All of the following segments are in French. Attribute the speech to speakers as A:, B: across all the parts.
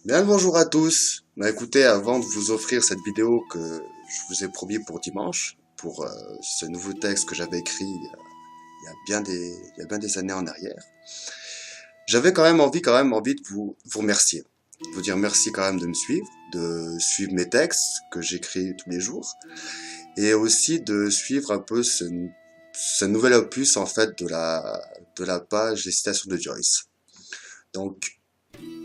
A: Bien le bonjour à tous. Écoutez, avant de vous offrir cette vidéo que je vous ai promis pour dimanche, pour ce nouveau texte que j'avais écrit il y a bien des années en arrière, j'avais quand même envie de vous remercier. Vous dire merci quand même de suivre mes textes que j'écris tous les jours, et aussi de suivre un peu ce nouvel opus en fait de la page des citations de Joyce. Donc,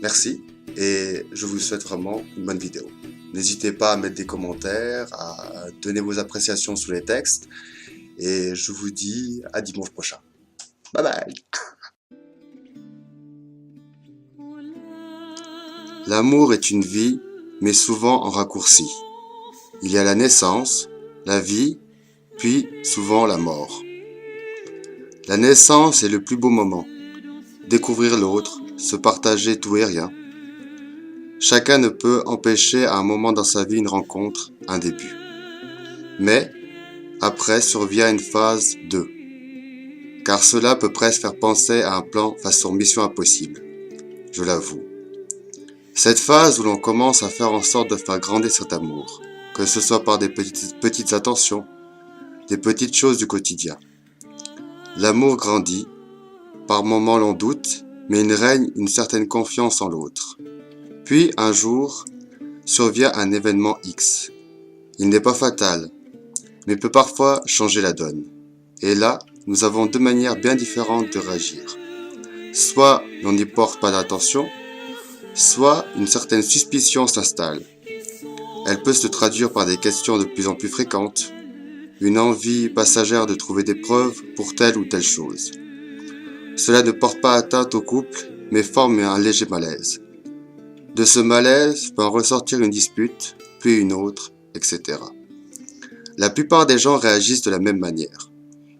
A: merci et je vous souhaite vraiment une bonne vidéo. N'hésitez pas à mettre des commentaires, à donner vos appréciations sur les textes et je vous dis à dimanche prochain. Bye bye. L'amour est une vie, mais souvent en raccourci. Il y a la naissance, la vie, puis souvent la mort. La naissance est le plus beau moment. Découvrir l'autre, se partager tout et rien. Chacun ne peut empêcher à un moment dans sa vie une rencontre, un début. Mais, après survient une phase 2. Car cela peut presque faire penser à un plan façon Mission Impossible. Je l'avoue. Cette phase où l'on commence à faire en sorte de faire grandir cet amour, que ce soit par des petites attentions, des petites choses du quotidien. L'amour grandit, par moments l'on doute, mais il règne une certaine confiance en l'autre. Puis, un jour, survient un événement X. Il n'est pas fatal, mais peut parfois changer la donne. Et là, nous avons deux manières bien différentes de réagir. Soit l'on n'y porte pas d'attention, soit une certaine suspicion s'installe. Elle peut se traduire par des questions de plus en plus fréquentes, une envie passagère de trouver des preuves pour telle ou telle chose. Cela ne porte pas atteinte au couple, mais forme un léger malaise. De ce malaise peut en ressortir une dispute, puis une autre, etc. La plupart des gens réagissent de la même manière.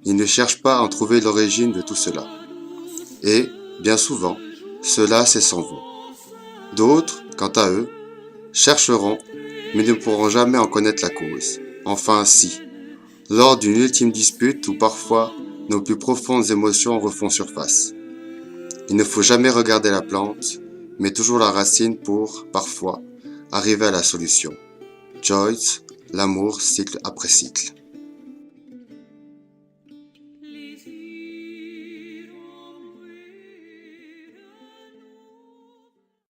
A: Ils ne cherchent pas à en trouver l'origine de tout cela. Et, bien souvent, ceux-là s'en vont. D'autres, quant à eux, chercheront, mais ne pourront jamais en connaître la cause. Enfin, si, lors d'une ultime dispute où parfois nos plus profondes émotions refont surface. Il ne faut jamais regarder la plante, mais toujours la racine pour, parfois, arriver à la solution. Joyce, l'amour cycle après cycle.